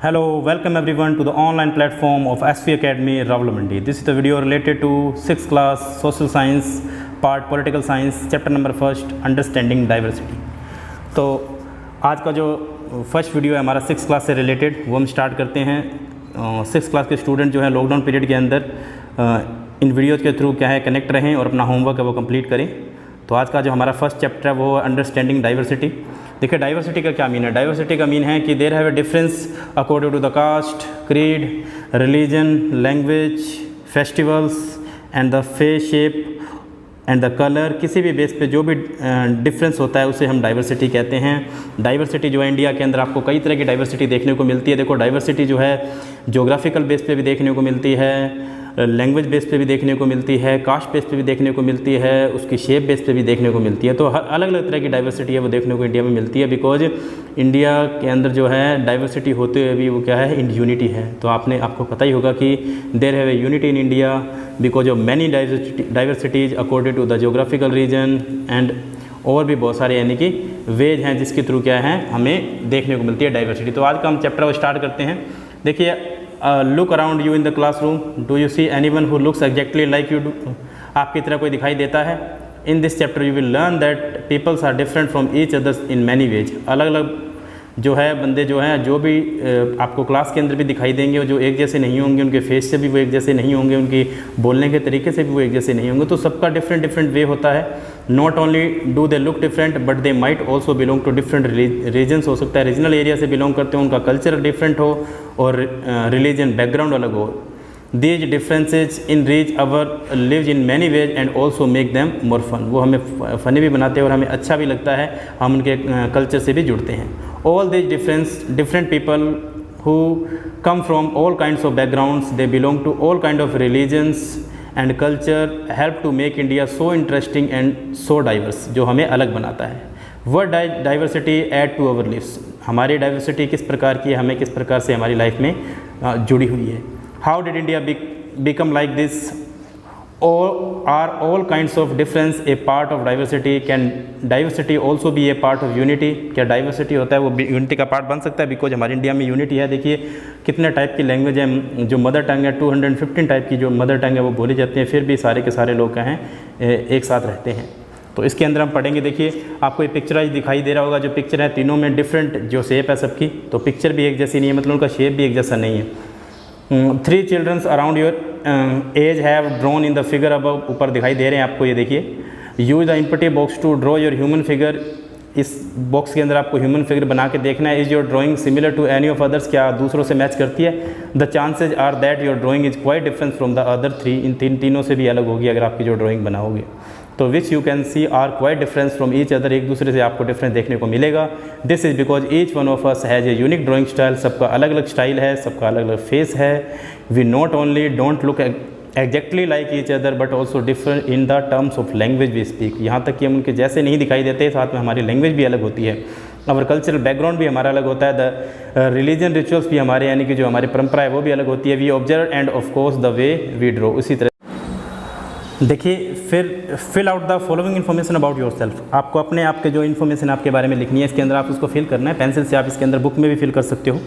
Hello, welcome everyone to the online platform of SV Academy Rawalpindi. This is the video related to 6th class Social Science part Political Science chapter number 1 Understanding Diversity. तो आज का जो first video है हमारा 6th class से related वो हम start करते हैं। 6th क्लास के स्टूडेंट जो है लॉकडाउन पीरियड के अंदर इन वीडियोज़ के थ्रू क्या है कनेक्ट रहें और अपना होमवर्क है वो कंप्लीट करें। तो आज का जो हमारा फर्स्ट चैप्टर है वो अंडरस्टैंडिंग डाइवर्सिटी। देखिए डाइवर्सिटी का क्या मीन है। डाइवर्सिटी का मीन है कि there have a difference according to the caste, creed, religion, language, festivals and the face shape and the colour. किसी भी बेस पे जो भी डिफरेंस होता है उसे हम डाइवर्सिटी कहते हैं। डाइवर्सिटी जो है इंडिया के अंदर आपको कई तरह की डाइवर्सिटी देखने को मिलती है। देखो डाइवर्सिटी जो है जोग्राफिकल बेस पे भी देखने को मिलती है, लैंग्वेज बेस पे भी देखने को मिलती है, कास्ट बेस पे भी देखने को मिलती है, उसकी शेप बेस पे भी देखने को मिलती है। तो हर अलग अलग तरह की डाइवर्सिटी है वो देखने को इंडिया में मिलती है। बिकॉज इंडिया के अंदर जो है डाइवर्सिटी होते हुए भी वो क्या है इन यूनिटी है। तो आपको पता ही होगा कि there have a unity in India because of many diversities according to the geographical region and और भी बहुत सारे यानी कि वेज हैं जिसके थ्रू क्या है हमें देखने को मिलती है डाइवर्सिटी। तो आज का हम चैप्टर वो स्टार्ट करते हैं। देखिए look around you in the classroom, do you see anyone who looks exactly like you do. आपकी तरह कोई दिखाई देता है। In this chapter you will learn that peoples are different from each others in many ways. अलग अलग जो है बंदे जो हैं जो भी आपको क्लास के अंदर भी दिखाई देंगे, जो एक जैसे नहीं होंगे, उनके फेस से भी वो एक जैसे नहीं होंगे, उनकी बोलने के तरीके से भी वो एक जैसे नहीं होंगे। तो सबका डिफरेंट डिफरेंट वे होता है। Not only do they look different but they might also belong to different regions. हो सकता है रीजनल एरिया से बिलोंग करते हो, उनका कल्चर डिफरेंट हो और रिलीजन बैकग्राउंड अलग हो। These differences enrich our lives in many ways and also make them more fun। वो हमें फ़नी भी बनाते हैं और हमें अच्छा भी लगता है, हम उनके कल्चर से भी जुड़ते हैं। All these different people who come from all kinds of backgrounds, they belong to all kind of religions and culture help to make India so interesting and so diverse, जो हमें अलग बनाता है। What diversity add to our lives? हमारी diversity किस प्रकार की है, हमें किस प्रकार से हमारी लाइफ में जुड़ी हुई है। How did India become like this? Are all kinds of difference a part of diversity? Can diversity also be a part of unity? क्या डाइवर्सिटी होता है वो यूनिटी का पार्ट बन सकता है? बिकॉज हमारी इंडिया में यूनिटी है। देखिए कितने टाइप की लैंग्वेज है, जो मदर टंग है 215 टाइप की जो मदर टंग है वो बोली जाती है, फिर भी सारे के सारे लोग हैं एक साथ रहते हैं। तो इसके अंदर हम पढ़ेंगे। देखिए आपको ये पिक्चराइज दिखाई दे रहा होगा, जो पिक्चर है तीनों में डिफरेंट जो शेप है सबकी, तो पिक्चर भी एक जैसी नहीं है, मतलब उनका शेप भी एक जैसा नहीं है। 3 childrens around your age have drawn in the figure above. ऊपर दिखाई दे रहे हैं आपको, ये देखिए। Use the empty box to draw your human figure. इस बॉक्स के अंदर आपको ह्यूमन फिगर बना के देखना है। Is your drawing similar to any of others? क्या दूसरों से मैच करती है? The chances are that your drawing is quite different from the other 3। इन तीनों से भी अलग होगी अगर आपकी जो ड्राइंग बनाओगे। तो which you can see are quite difference from each other. एक दूसरे से आपको डिफरेंस देखने को मिलेगा। This is because each one of us has a unique drawing style. सबका अलग अलग स्टाइल है, सबका अलग अलग फेस है। We not only don't look exactly like each other but also different in the terms of language we speak. यहाँ तक कि हम उनके जैसे नहीं दिखाई देते, साथ में हमारी लैंग्वेज भी अलग होती है, और कल्चरल बैकग्राउंड भी हमारा अलग होता है। द रिलीजन रिचुअल्स भी हमारे यानी कि जो हमारी परंपरा है वो भी अलग होती है। We observe and of course the way we draw. उसी तरह देखिए फिर fill out the following information about yourself. आपको अपने आप के जो इन्फॉर्मेशन आपके बारे में लिखनी है, इसके अंदर आप उसको फिल करना है। पेंसिल से आप इसके अंदर बुक में भी फिल कर सकते हो।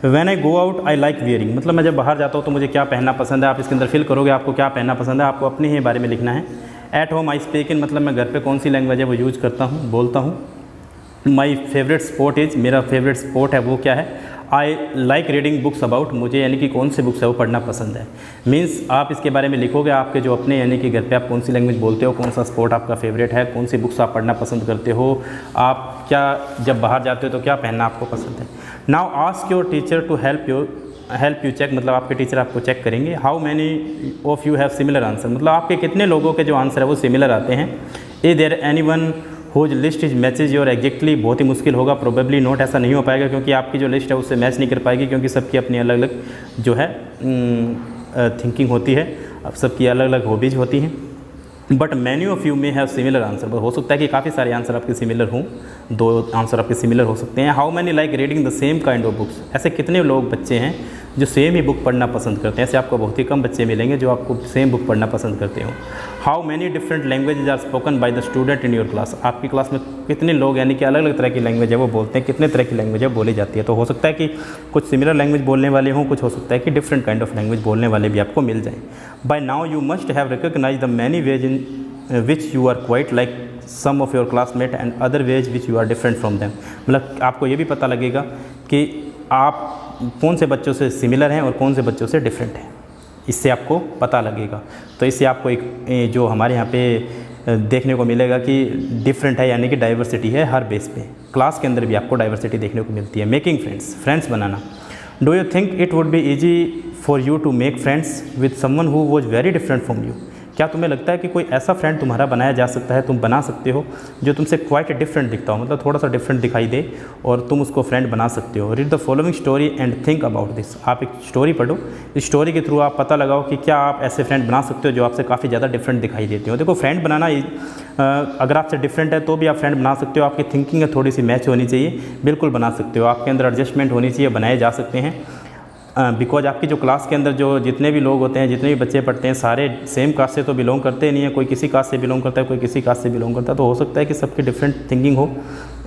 When I go out I like wearing, मतलब मैं जब बाहर जाता हूँ तो मुझे क्या पहनना पसंद है। आप इसके अंदर फिल करोगे आपको क्या पहनना पसंद है, आपको अपने ही बारे में लिखना है। At home I speak in, मतलब मैं घर पे कौन सी लैंग्वेज है वो यूज़ करता हूँ, बोलता हूँ। माई फेवरेट स्पोर्ट इज़, मेरा फेवरेट स्पोर्ट है वो क्या है। I like reading books about, मुझे यानी कि कौन से बुक्स है वो पढ़ना पसंद है। मीन्स आप इसके बारे में लिखोगे आपके जो अपने यानी कि घर पे आप कौन सी लैंग्वेज बोलते हो, कौन सा स्पोर्ट आपका फेवरेट है, कौन सी बुक्स आप पढ़ना पसंद करते हो, आप क्या जब बाहर जाते हो तो क्या पहनना आपको पसंद है। Now ask your teacher to help you check, मतलब आपके टीचर आपको चेक करेंगे। How many of you have similar answer, मतलब आपके कितने लोगों के जो आंसर है वो सिमिलर आते हैं। Is there anyone whose list is matches your exactly, बहुत ही मुश्किल होगा, प्रोबेबली नोट, ऐसा नहीं हो पाएगा क्योंकि आपकी जो लिस्ट है उससे मैच नहीं कर पाएगी, क्योंकि सबकी अपनी अलग अलग जो है थिंकिंग होती है, सबकी अलग अलग हॉबीज़ होती हैं। But many of you may have similar answer, हो सकता है कि काफ़ी सारे आंसर आपके सिमिलर हों, दो आंसर आपके सिमिलर हो सकते हैं। How many like reading the same kind of books, ऐसे कितने लोग बच्चे हैं जो सेम ही बुक पढ़ना पसंद करते हैं। ऐसे आपको बहुत ही कम बच्चे मिलेंगे जो आपको सेम बुक पढ़ना पसंद करते हो। How many different languages are spoken by the student in your class, आपकी क्लास में कितने लोग यानी कि अलग अलग तरह की लैंग्वेज है वो बोलते हैं, कितने तरह की लैंग्वेज है बोली जाती है। तो हो सकता है कि कुछ सिमिलर लैंग्वेज बोलने वाले हों, कुछ हो सकता है कि डिफरेंट काइंड ऑफ लैंग्वेज बोलने वाले भी आपको मिल जाएँ। By now you must have recognise the many ways in which you are quite like some of your classmate and other ways which you are different from them, मतलब आपको ये भी पता लगेगा कि आप कौन से बच्चों से सिमिलर हैं और कौन से बच्चों से डिफरेंट हैं, इससे आपको पता लगेगा। तो इससे आपको एक जो हमारे यहाँ पे देखने को मिलेगा कि डिफरेंट है यानी कि डाइवर्सिटी है हर बेस पे। क्लास के अंदर भी आपको डाइवर्सिटी देखने को मिलती है। मेकिंग फ्रेंड्स, फ्रेंड्स बनाना। Do you think it would be easy for you to make friends with someone who was very different from you, क्या तुम्हें लगता है कि कोई ऐसा फ्रेंड तुम्हारा बनाया जा सकता है, तुम बना सकते हो जो तुमसे क्वाइट डिफरेंट दिखता हो, मतलब थोड़ा सा डिफरेंट दिखाई दे और तुम उसको फ्रेंड बना सकते हो। Read the following story and think about this, आप एक स्टोरी पढ़ो, इस स्टोरी के थ्रू आप पता लगाओ कि क्या आप ऐसे फ्रेंड बना सकते हो जो आपसे काफ़ी ज़्यादा डिफरेंट दिखाई देते हो। देखो फ्रेंड बनाना अगर आपसे डिफरेंट है तो भी आप फ्रेंड बना सकते हो, आपकी थिंकिंग है थोड़ी सी मैच होनी चाहिए, बिल्कुल बना सकते हो, आपके अंदर एडजस्टमेंट होनी चाहिए, बनाए जा सकते हैं। बिकॉज आपकी जो क्लास के अंदर जो जितने भी लोग होते हैं, जितने भी बच्चे पढ़ते हैं, सारे सेम कास्ट से तो बिलोंग करते नहीं है, कोई किसी कास्ट से बिलोंग करता है, कोई किसी कास्ट से बिलोंग करता है, तो हो सकता है कि सबकी डिफरेंट थिंकिंग हो।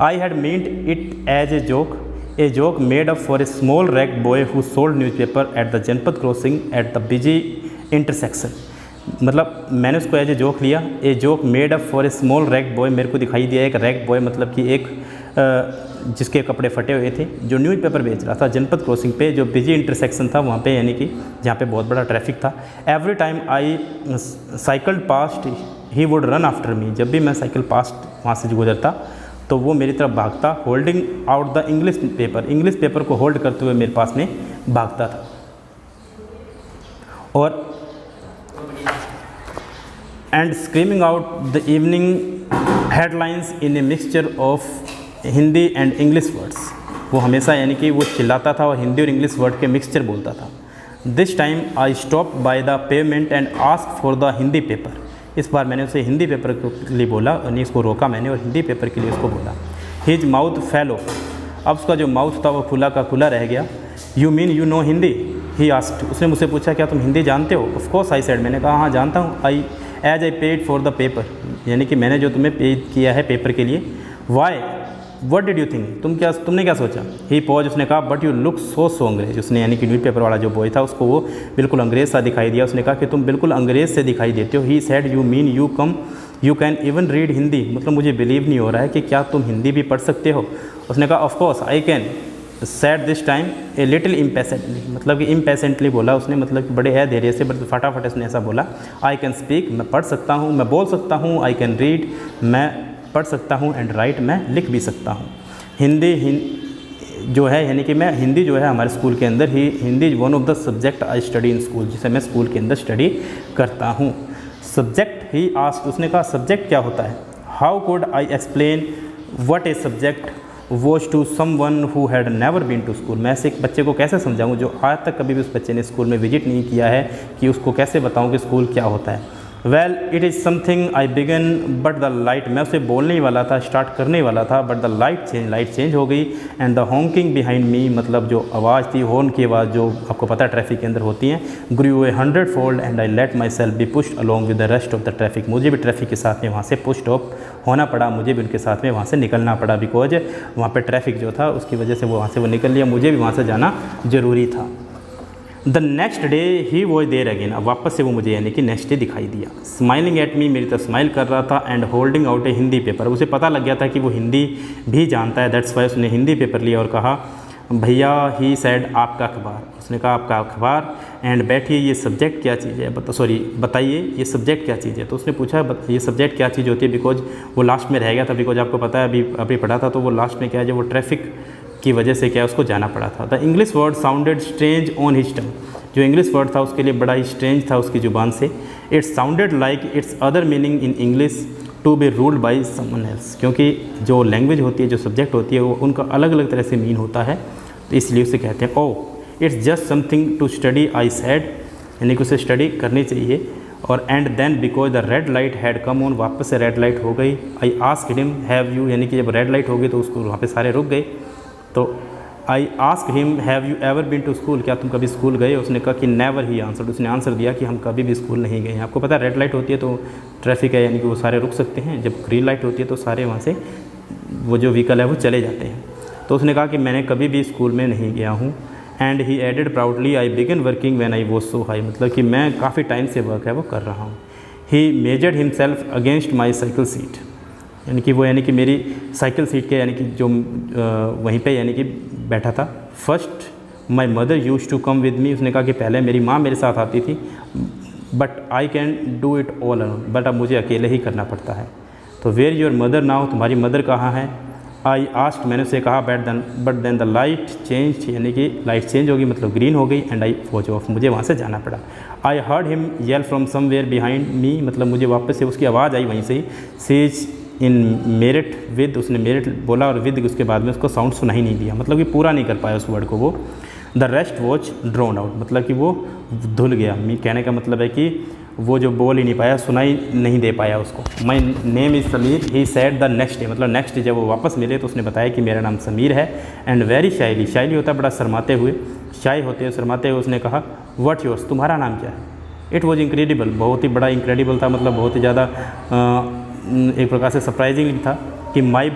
I had meant it as a joke made up for a small rag boy who sold newspaper at the Janpath crossing at the busy intersection, मतलब मैंने उसको एज ए जोक लिया। A joke made up for a small rag boy, मेरे को दिखाई दिया एक rag boy मतलब कि एक जिसके कपड़े फटे हुए थे, जो न्यूज़पेपर बेच रहा था जनपद क्रॉसिंग पे, जो बिजी इंटरसेक्शन था वहाँ पे, यानी कि जहाँ पे बहुत बड़ा ट्रैफिक था। Every time I cycled past he would run after me, जब भी मैं साइकिल पास्ट वहाँ से गुजरता तो वो मेरी तरफ भागता। Holding out the English paper, English paper को होल्ड करते हुए मेरे पास में भागता था। और and screaming out the evening headlines in a mixture of Hindi and English words, वो हमेशा यानी कि वो चिल्लाता था और हिंदी और इंग्लिश वर्ड के मिक्सचर बोलता था। This time I stop by the payment and ask for the Hindi paper, इस बार मैंने उसे हिंदी पेपर के लिए बोला, यानी इसको रोका मैंने और हिंदी पेपर के लिए उसको बोला। हिज माउथ फेल ऑफ, अब उसका जो माउथ था वो खुला का खुला रह गया। You mean you know Hindi, he asked, उसने मुझसे पूछा क्या तुम हिंदी जानते हो। ऑफ कोर्स आई सेड, मैंने कहा हाँ जानता हूँ। I paid for the paper, यानी कि मैंने जो तुम्हें पे किया है पेपर के लिए। Why what did you think, तुमने क्या सोचा। ही पॉज, उसने कहा बट यू लुक सो अंग्रेज, उसने यानी कि न्यूज़पेपर वाला जो बॉय था उसको वो बिल्कुल अंग्रेज़ सा दिखाई दिया। उसने कहा कि तुम बिल्कुल अंग्रेज़ से दिखाई देते हो। He said you mean you can even read Hindi, मतलब मुझे बिलीव नहीं हो रहा है कि क्या तुम हिंदी भी पढ़ सकते हो। उसने कहा of course I can, said this time a little impatiently, मतलब कि इम्पेसेंटली बोला उसने, मतलब कि बड़े धैर्य से, बड़े फटाफट उसने ऐसा बोला। आई कैन स्पीक, मैं पढ़ सकता हूँ, मैं बोल सकता हूँ। आई कैन रीड, मैं पढ़ सकता हूँ। एंड राइट, मैं लिख भी सकता हूँ। हिंदी जो है यानी कि मैं हिंदी जो है हमारे स्कूल के अंदर ही, Hindi is one of the subject I study in school, जिसे मैं स्कूल के अंदर स्टडी करता हूँ। सब्जेक्ट ही आस्क्ड, उसने कहा सब्जेक्ट क्या होता है। How could I explain what a subject was to someone who had never been to school, मैं ऐसे एक बच्चे को कैसे समझाऊँ जो आज तक कभी भी उस बच्चे ने स्कूल में विजिट नहीं किया है, कि उसको कैसे बताऊँ कि स्कूल क्या होता है। Well it is something I began but the light, मैं उसे बोलने ही वाला था, स्टार्ट करने वाला था, बट द लाइट चेंज हो गई। And the honking behind me, मतलब जो आवाज़ थी, हॉर्न की आवाज़ जो आपको पता है ट्रैफिक के अंदर होती हैं, ग्रू ए 100-fold and I let my self be pushed along with the rest of the traffic, मुझे भी ट्रैफिक के साथ में वहाँ से पुश्ड ऑफ होना पड़ा, मुझे भी उनके साथ में वहाँ से निकलना पड़ा। बिकॉज वहाँ पर ट्रैफिक जो था उसकी वजह से वो वहाँ से वो निकल लिया, मुझे भी वहाँ से जाना ज़रूरी था। The next day he was there again, अब वापस से वो मुझे यानी कि नेक्स्ट डे दिखाई दिया। स्माइलिंग एट मी, मेरी तरफ स्माइल कर रहा था। And holding out A Hindi paper, उसे पता लग गया था कि वो हिंदी भी जानता है, दैट्स वाई उसने हिंदी पेपर लिया और कहा भैया, ही सैड आपका अखबार, उसने कहा आपका अखबार। एंड बैठिए, ये सब्जेक्ट क्या चीज़ है, बताइए ये सब्जेक्ट क्या चीज़ है। तो उसने पूछा ये सब्जेक्ट क्या चीज़ होती है, बिकॉज वो लास्ट में रह गया था, बिकॉज आपको पता है अभी पढ़ा था, तो वो लास्ट में क्या है, जो वो ट्रैफिक की वजह से क्या उसको जाना पड़ा था। The English word sounded strange on his टंग, जो इंग्लिश वर्ड था उसके लिए बड़ा ही स्ट्रेंज था उसकी ज़ुबान से। It sounded like its other meaning in English to be ruled by someone else, क्योंकि जो लैंग्वेज होती है, जो सब्जेक्ट होती है, वो उनका अलग अलग तरह से मीन होता है, तो इसलिए उसे कहते हैं oh it's just something to study, I said, यानी कि उसे स्टडी करनी चाहिए। और and then because the red light had come on, वापस से रेड लाइट हो गई। I asked him have you, यानी कि जब रेड लाइट हो गई तो उसको वहाँ पे सारे रुक गए। तो I asked him have you ever been to school, क्या तुम कभी स्कूल गए? उसने कहा कि नेवर ही आंसर्ड, उसने आंसर दिया कि हम कभी भी स्कूल नहीं गए हैं। आपको पता है रेड लाइट होती है तो ट्रैफिक है, यानी कि वो सारे रुक सकते हैं, जब ग्रीन लाइट होती है तो सारे वहाँ से वो जो व्हीकल है वो चले जाते हैं। तो उसने कहा कि मैंने कभी भी स्कूल में नहीं गया हूँ। And he added proudly I began working when I was so high, मतलब कि मैं काफ़ी टाइम से वर्क है वो कर रहा हूँ। He measured himself against my cycle seat, यानी कि वो यानी कि मेरी साइकिल सीट के यानी कि जो वहीं पे यानी कि बैठा था। First my mother use to come with me, उसने कहा कि पहले मेरी माँ मेरे साथ आती थी, but I can do it all alone, but अब मुझे अकेले ही करना पड़ता है। तो वेयर योर मदर नाउ, तुम्हारी मदर कहाँ है? आई आस्क्ड, मैंने उसे कहा but then the light change, यानी कि लाइट चेंज होगी मतलब ग्रीन हो गई, एंड आई वॉज ऑफ, मुझे वहाँ से जाना पड़ा। I heard him yell from somewhere behind me, मतलब मुझे वापस से उसकी आवाज़ आई वहीं से ही। सेज इन मेरिट विद, उसने मेरिट बोला और विद उसके बाद में उसको साउंड सुनाई नहीं दिया, मतलब कि पूरा नहीं कर पाया उस वर्ड को वो। The rest watch drone out, मतलब कि वो धुल गया। कहने का मतलब है कि वो जो बोल ही नहीं पाया, सुनाई नहीं दे पाया उसको। माई name is Sameer, he said the next day, मतलब नेक्स्ट डे जब वो वापस मिले तो उसने बताया कि मेरा नाम समीर है। एंड वेरी शाइली, शाइली होता है बड़ा शर्माते हुए, शाई होते हुए शर्माते हुए उसने कहा व्हाट योर्स, तुम्हारा नाम क्या है? इट वॉज इंक्रेडिबल, बहुत ही बड़ा इंक्रेडिबल था, मतलब बहुत ही ज़्यादा एक प्रकार से सरप्राइजिंग था कि माई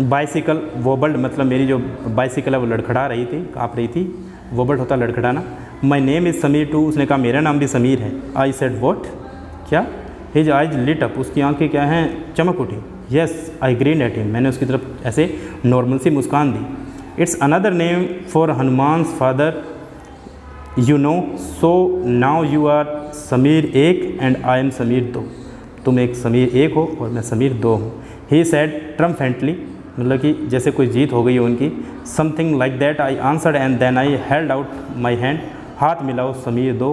बाइसिकल वोबल्ड, मतलब मेरी जो बाइसिकल है वो लड़खड़ा रही थी, काँप रही थी। वोबल्ड होता लड़खड़ाना। My name is Samir too, उसने कहा मेरा नाम भी समीर है। आई सेड व्हाट, क्या? हिज आइज लिट अप, उसकी आंखें क्या हैं, चमक उठी। Yes I grinned at him, मैंने उसकी तरफ ऐसे नॉर्मल सी मुस्कान दी। It's another name for Hanuman's father you know, so now you are Samir एक एंड आई एम समीर दो, तुम एक समीर एक हो और मैं समीर दो हूँ। ही सेड ट्रम्फेंटली, मतलब कि जैसे कोई जीत हो गई हो उनकी। Something like that I answered and then I held out my hand, हाथ मिलाओ समीर दो,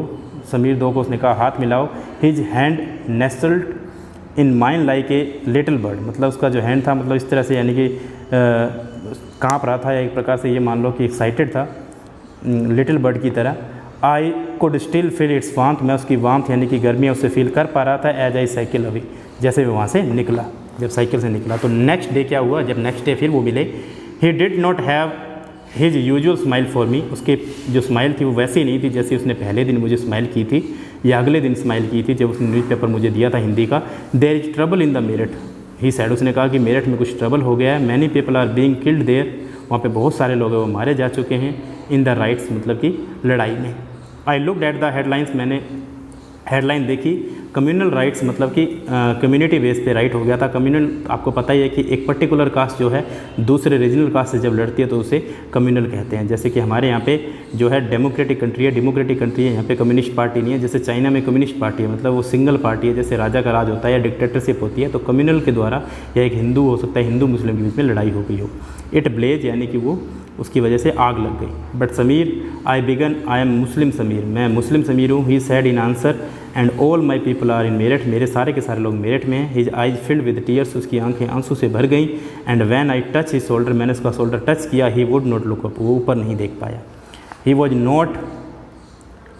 समीर दो को उसने कहा हाथ मिलाओ। His hand nestled in mine like a little bird, मतलब उसका जो हैंड था मतलब इस तरह से यानी कि काँप रहा था, या एक प्रकार से ये मान लो कि एक्साइटेड था लिटिल बर्ड की तरह। I could still feel it's warmth, मैं उसकी वार्मथ यानी कि गर्मियाँ उससे फील कर पा रहा था। एज आई साइकिल अभी, जैसे वो वहाँ से निकला, जब साइकिल से निकला। तो नेक्स्ट डे क्या हुआ, जब नेक्स्ट डे फिर वो मिले, he did not have his usual smile for me, उसके जो स्माइल थी वो वैसी नहीं थी जैसे उसने पहले दिन मुझे स्माइल की थी या अगले दिन स्माइल की थी जब उसने न्यूज़पेपर मुझे दिया था हिंदी का। There is trouble in the Meerut, he said, उसने कहा कि मेरठ में कुछ ट्रबल हो गया है। Many people are being killed there, वहाँ पे बहुत सारे लोग हैं वो मारे जा चुके हैं। इन द राइट्स, मतलब कि लड़ाई में। I looked at the headlines, मैंने हेडलाइन देखी। कम्युनल राइट्स, मतलब कि कम्युनिटी बेस पे राइट हो गया था। कम्युनल, आपको पता ही है कि एक पर्टिकुलर कास्ट जो है दूसरे रीजनल कास्ट से जब लड़ती है तो उसे कम्युनल कहते हैं। जैसे कि हमारे यहाँ पे जो है डेमोक्रेटिक कंट्री है, डेमोक्रेटिक कंट्री है, यहाँ पे कम्युनिस्ट पार्टी नहीं है। जैसे चाइना में कम्युनिस्ट पार्टी है, मतलब वो सिंगल पार्टी है, जैसे राजा का राज होता है या डिक्टेटरशिप होती है। तो कम्युनल के द्वारा या एक हिंदू हो सकता है, हिंदू मुस्लिम के बीच में लड़ाई हो गई हो। इट ब्लेज, यानी कि वो उसकी वजह से आग लग गई। But Samir I began, I am Muslim Samir, मैं मुस्लिम समीर हूँ। He said in answer and all my people are in Meerut, मेरे सारे के सारे लोग मेरठ में हैं। His eyes filled with tears, उसकी आंखें आंसू से भर गईं। And when I touch his shoulder, मैंने उसका शोल्डर टच किया। He would not look up, वो ऊपर नहीं देख पाया। He was not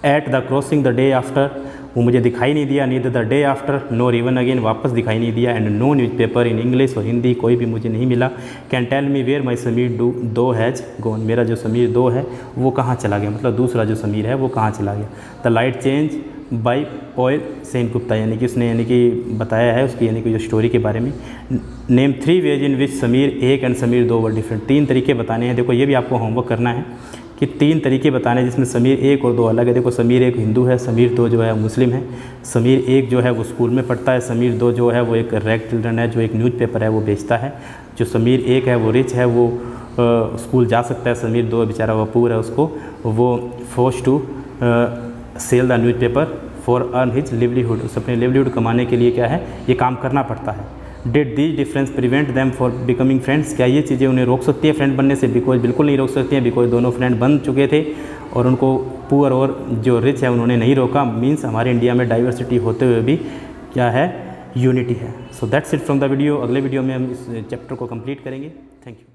at the crossing the day after, वो मुझे दिखाई नहीं दिया। Neither the day after nor even again, वापस दिखाई नहीं दिया। And no newspaper in English और हिंदी कोई भी मुझे नहीं मिला। Can tell me where my Samir though has गोन, मेरा जो समीर दो है वो कहाँ चला गया, मतलब दूसरा जो समीर है वो कहाँ चला गया। The light change by Paul Sengupta, यानी कि उसने यानी कि बताया है उसकी यानी कि जो स्टोरी के बारे में। नेम 3 वेज इन विच समीर एक एंड समीर दो वर डिफरेंट, 3 तरीके बताने हैं। देखो ये भी आपको होमवर्क करना है कि 3 तरीके बताने जिसमें समीर एक और दो अलग है। देखो समीर एक हिंदू है, समीर दो जो है मुस्लिम है। समीर एक जो है वो स्कूल में पढ़ता है, समीर दो जो है वो एक रैग चिल्ड्रन है जो एक न्यूज़पेपर है वो बेचता है। जो समीर एक है वो रिच है, वो स्कूल जा सकता है। समीर दो बेचारा वो पुअर है, उसको वो force to sell the newspaper for earn his livelihood, उस अपने लिवलीहुड कमाने के लिए क्या है ये काम करना पड़ता है। Did these difference prevent them for becoming friends, क्या ये चीज़ें उन्हें रोक सकती है फ्रेंड बनने से? बिकॉज बिल्कुल नहीं रोक सकती हैं, बिकॉज दोनों फ्रेंड बन चुके थे और उनको पुअर और जो रिच है उन्होंने नहीं रोका। मीन्स हमारे इंडिया में डाइवर्सिटी होते हुए भी क्या है, यूनिटी है। So that's it from the video. अगले वीडियो में हम इस चैप्टर को कंप्लीट करेंगे। Thank you.